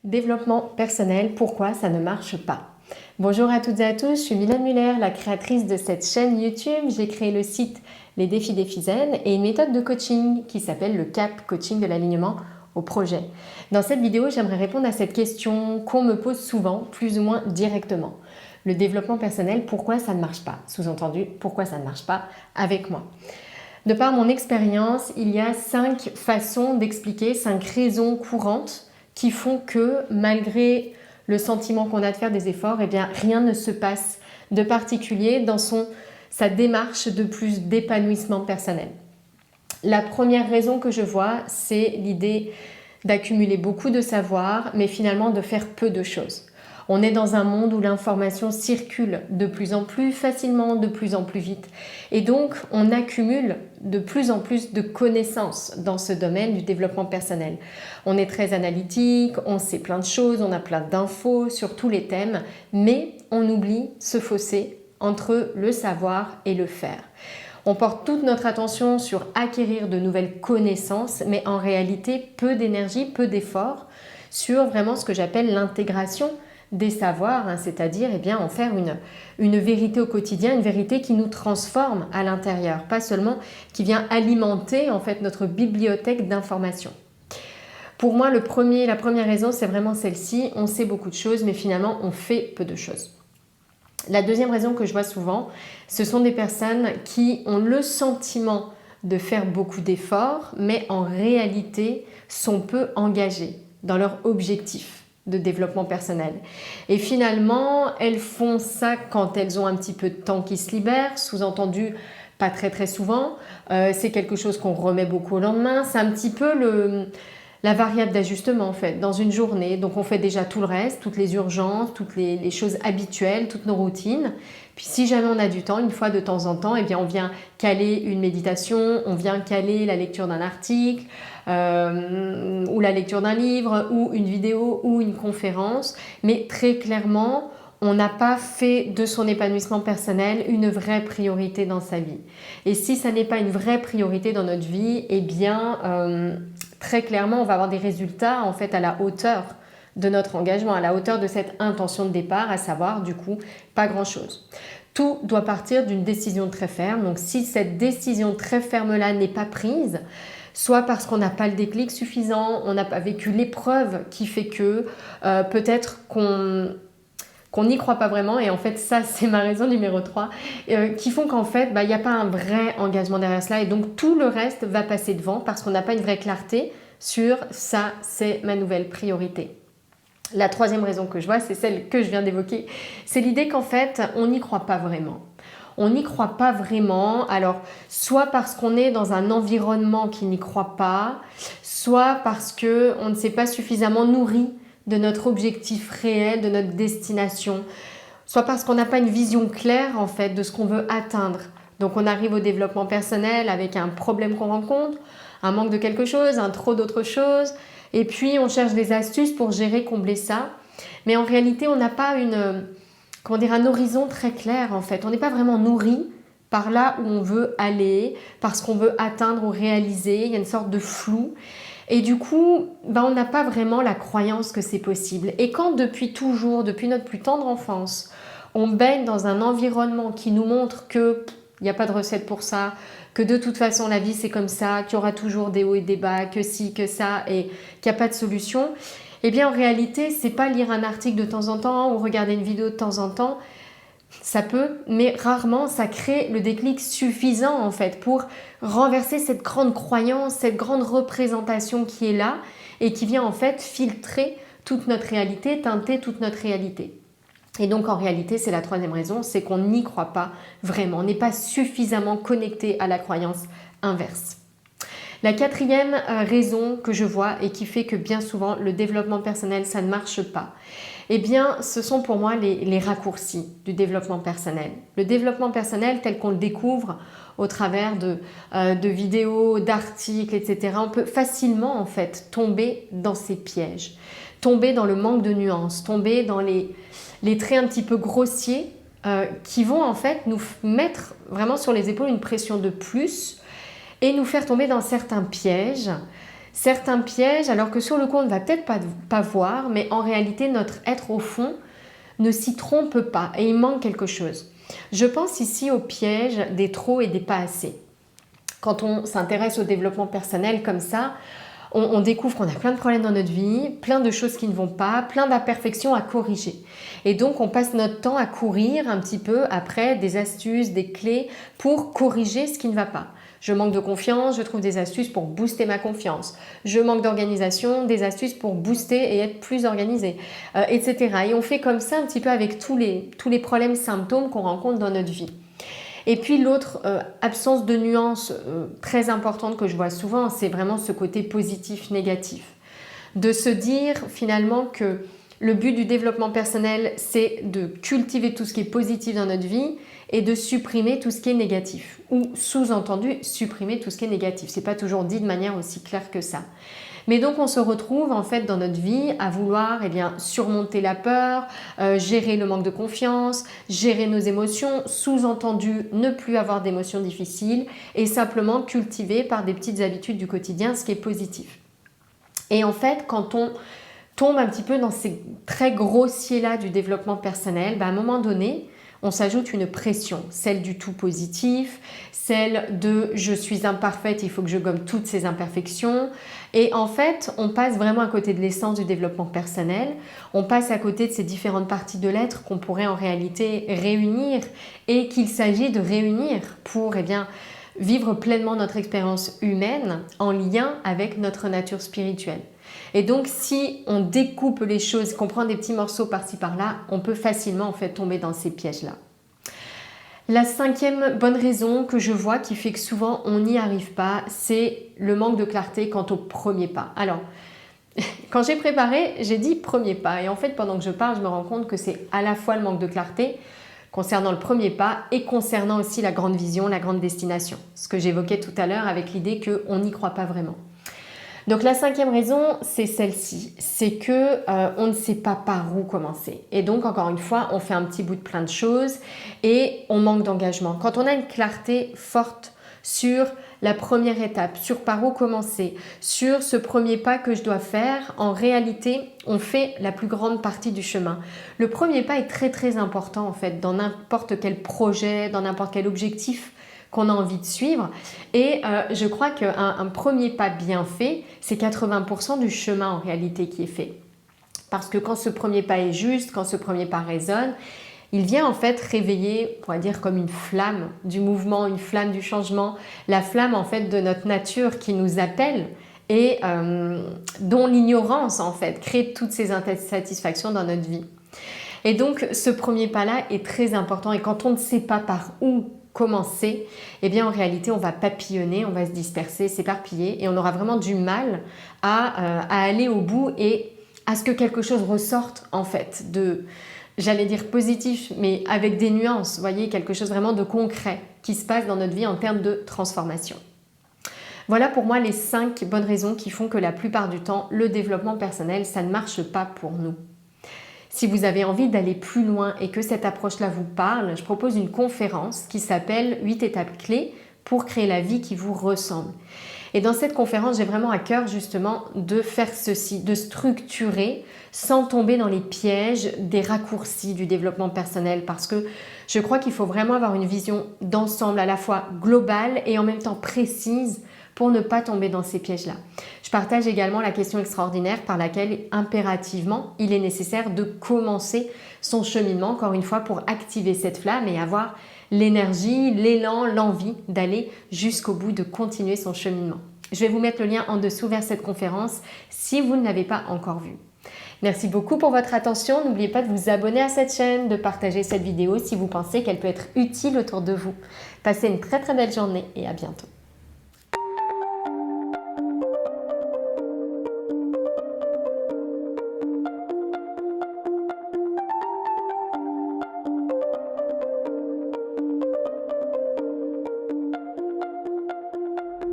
Développement personnel, pourquoi ça ne marche pas? Bonjour à toutes et à tous, je suis Mylène Muller, la créatrice de cette chaîne YouTube. J'ai créé le site Les Défis d'Ephyzen et une méthode de coaching qui s'appelle le CAP, coaching de l'alignement au projet. Dans cette vidéo, j'aimerais répondre à cette question qu'on me pose souvent, plus ou moins directement. Le développement personnel, pourquoi ça ne marche pas? Sous-entendu, pourquoi ça ne marche pas avec moi? De par mon expérience, il y a 5 façons d'expliquer, 5 raisons courantes qui font que malgré le sentiment qu'on a de faire des efforts, eh bien, rien ne se passe de particulier dans sa démarche de plus d'épanouissement personnel. La première raison que je vois, c'est l'idée d'accumuler beaucoup de savoir, mais finalement de faire peu de choses. On est dans un monde où l'information circule de plus en plus facilement, de plus en plus vite. Et donc, on accumule de plus en plus de connaissances dans ce domaine du développement personnel. On est très analytique, on sait plein de choses, on a plein d'infos sur tous les thèmes, mais on oublie ce fossé entre le savoir et le faire. On porte toute notre attention sur acquérir de nouvelles connaissances, mais en réalité, peu d'énergie, peu d'efforts sur vraiment ce que j'appelle l'intégration des savoirs, c'est-à-dire en faire une vérité au quotidien, une vérité qui nous transforme à l'intérieur, pas seulement qui vient alimenter en fait notre bibliothèque d'informations. Pour moi, la première raison, c'est vraiment celle-ci. On sait beaucoup de choses, mais finalement, on fait peu de choses. La deuxième raison que je vois souvent, ce sont des personnes qui ont le sentiment de faire beaucoup d'efforts, mais en réalité sont peu engagées dans leur objectif de développement personnel. Et finalement, elles font ça quand elles ont un petit peu de temps qui se libère, sous-entendu pas très souvent. C'est quelque chose qu'on remet beaucoup au lendemain. C'est un petit peu la variable d'ajustement en fait dans une journée. Donc on fait déjà tout le reste, toutes les urgences, toutes les choses habituelles, toutes nos routines. Puis si jamais on a du temps, une fois de temps en temps, on vient caler une méditation, on vient caler la lecture d'un article, ou la lecture d'un livre, ou une vidéo, ou une conférence. Mais très clairement, on n'a pas fait de son épanouissement personnel une vraie priorité dans sa vie. Et si ça n'est pas une vraie priorité dans notre vie, très clairement, on va avoir des résultats en fait à la hauteur de notre engagement, à la hauteur de cette intention de départ, à savoir du coup pas grand-chose. Tout doit partir d'une décision très ferme. Donc si cette décision très ferme-là n'est pas prise, soit parce qu'on n'a pas le déclic suffisant, on n'a pas vécu l'épreuve qui fait que peut-être qu'on n'y croit pas vraiment, et en fait ça c'est ma raison numéro 3, qui font qu'en fait il n'y a pas un vrai engagement derrière cela, et donc tout le reste va passer devant parce qu'on n'a pas une vraie clarté sur ça, c'est ma nouvelle priorité. La troisième raison que je vois, c'est celle que je viens d'évoquer, c'est l'idée qu'en fait on n'y croit pas vraiment. On n'y croit pas vraiment, alors soit parce qu'on est dans un environnement qui n'y croit pas, soit parce qu'on ne s'est pas suffisamment nourri de notre objectif réel, de notre destination, soit parce qu'on n'a pas une vision claire en fait de ce qu'on veut atteindre. Donc on arrive au développement personnel avec un problème qu'on rencontre, un manque de quelque chose, un trop d'autre chose, et puis on cherche des astuces pour gérer, combler ça. Mais en réalité, on n'a pas un horizon très clair en fait. On n'est pas vraiment nourri par là où on veut aller, par ce qu'on veut atteindre ou réaliser. Il y a une sorte de flou. Et du coup, on n'a pas vraiment la croyance que c'est possible. Et quand depuis toujours, depuis notre plus tendre enfance, on baigne dans un environnement qui nous montre qu'il n'y a pas de recette pour ça, que de toute façon la vie c'est comme ça, qu'il y aura toujours des hauts et des bas, que ci, que ça, et qu'il n'y a pas de solution, en réalité, c'est pas lire un article de temps en temps ou regarder une vidéo de temps en temps. Ça peut, mais rarement, ça crée le déclic suffisant en fait pour renverser cette grande croyance, cette grande représentation qui est là et qui vient en fait filtrer toute notre réalité, teinter toute notre réalité. Et donc en réalité, c'est la troisième raison, c'est qu'on n'y croit pas vraiment, on n'est pas suffisamment connecté à la croyance inverse. La quatrième raison que je vois et qui fait que bien souvent le développement personnel ça ne marche pas, ce sont pour moi les raccourcis du développement personnel. Le développement personnel tel qu'on le découvre au travers de vidéos, d'articles, etc. On peut facilement en fait tomber dans ces pièges, tomber dans le manque de nuances, tomber dans les traits un petit peu grossiers qui vont en fait nous mettre vraiment sur les épaules une pression de plus et nous faire tomber dans certains pièges certains pièges, alors que sur le coup on ne va peut-être pas voir, mais en réalité notre être au fond ne s'y trompe pas et il manque quelque chose. Je pense ici au piège des trop et des pas assez. Quand on s'intéresse au développement personnel comme ça, on découvre qu'on a plein de problèmes dans notre vie, plein de choses qui ne vont pas, plein d'imperfections à corriger. Et donc on passe notre temps à courir un petit peu après des astuces, des clés pour corriger ce qui ne va pas. Je manque de confiance, je trouve des astuces pour booster ma confiance. Je manque d'organisation, des astuces pour booster et être plus organisé, etc. Et on fait comme ça un petit peu avec tous les problèmes, symptômes qu'on rencontre dans notre vie. Et puis l'autre absence de nuance très importante que je vois souvent, c'est vraiment ce côté positif-négatif. De se dire finalement que le but du développement personnel, c'est de cultiver tout ce qui est positif dans notre vie et de supprimer tout ce qui est négatif. Ou sous-entendu, supprimer tout ce qui est négatif. Ce n'est pas toujours dit de manière aussi claire que ça. Mais donc on se retrouve en fait dans notre vie à vouloir surmonter la peur, gérer le manque de confiance, gérer nos émotions, sous-entendu ne plus avoir d'émotions difficiles et simplement cultiver par des petites habitudes du quotidien ce qui est positif. Et en fait quand on tombe un petit peu dans ces très grossiers-là du développement personnel, à un moment donné, on s'ajoute une pression, celle du tout positif, celle de « je suis imparfaite, il faut que je gomme toutes ces imperfections ». Et en fait, on passe vraiment à côté de l'essence du développement personnel, on passe à côté de ces différentes parties de l'être qu'on pourrait en réalité réunir et qu'il s'agit de réunir pour vivre pleinement notre expérience humaine en lien avec notre nature spirituelle. Et donc, si on découpe les choses, qu'on prend des petits morceaux par-ci par-là, on peut facilement en fait tomber dans ces pièges-là. La cinquième bonne raison que je vois qui fait que souvent on n'y arrive pas, c'est le manque de clarté quant au premier pas. Alors, quand j'ai préparé, j'ai dit premier pas. Et en fait, pendant que je parle, je me rends compte que c'est à la fois le manque de clarté concernant le premier pas et concernant aussi la grande vision, la grande destination. Ce que j'évoquais tout à l'heure avec l'idée qu'on n'y croit pas vraiment. Donc la cinquième raison, c'est celle-ci, c'est que on ne sait pas par où commencer. Et donc encore une fois, on fait un petit bout de plein de choses et on manque d'engagement. Quand on a une clarté forte sur la première étape, sur par où commencer, sur ce premier pas que je dois faire, en réalité, on fait la plus grande partie du chemin. Le premier pas est très très important en fait dans n'importe quel projet, dans n'importe quel objectif qu'on a envie de suivre et je crois qu'un premier pas bien fait, c'est 80% du chemin en réalité qui est fait. Parce que quand ce premier pas est juste, quand ce premier pas résonne, il vient en fait réveiller, on pourrait dire comme une flamme du mouvement, une flamme du changement, la flamme en fait de notre nature qui nous appelle et dont l'ignorance en fait crée toutes ces insatisfactions dans notre vie. Et donc ce premier pas-là est très important et quand on ne sait pas par où commencer, eh bien en réalité on va papillonner, on va se disperser, s'éparpiller et on aura vraiment du mal à aller au bout et à ce que quelque chose ressorte en fait de, j'allais dire positif, mais avec des nuances, vous voyez, quelque chose vraiment de concret qui se passe dans notre vie en termes de transformation. Voilà pour moi les 5 bonnes raisons qui font que la plupart du temps, le développement personnel, ça ne marche pas pour nous. Si vous avez envie d'aller plus loin et que cette approche-là vous parle, je propose une conférence qui s'appelle 8 étapes clés pour créer la vie qui vous ressemble. Et dans cette conférence, j'ai vraiment à cœur justement de faire ceci, de structurer sans tomber dans les pièges des raccourcis du développement personnel parce que je crois qu'il faut vraiment avoir une vision d'ensemble à la fois globale et en même temps précise pour ne pas tomber dans ces pièges-là. Je partage également la question extraordinaire par laquelle impérativement il est nécessaire de commencer son cheminement, encore une fois pour activer cette flamme et avoir l'énergie, l'élan, l'envie d'aller jusqu'au bout, de continuer son cheminement. Je vais vous mettre le lien en dessous vers cette conférence si vous ne l'avez pas encore vue. Merci beaucoup pour votre attention. N'oubliez pas de vous abonner à cette chaîne, de partager cette vidéo si vous pensez qu'elle peut être utile autour de vous. Passez une très très belle journée et à bientôt.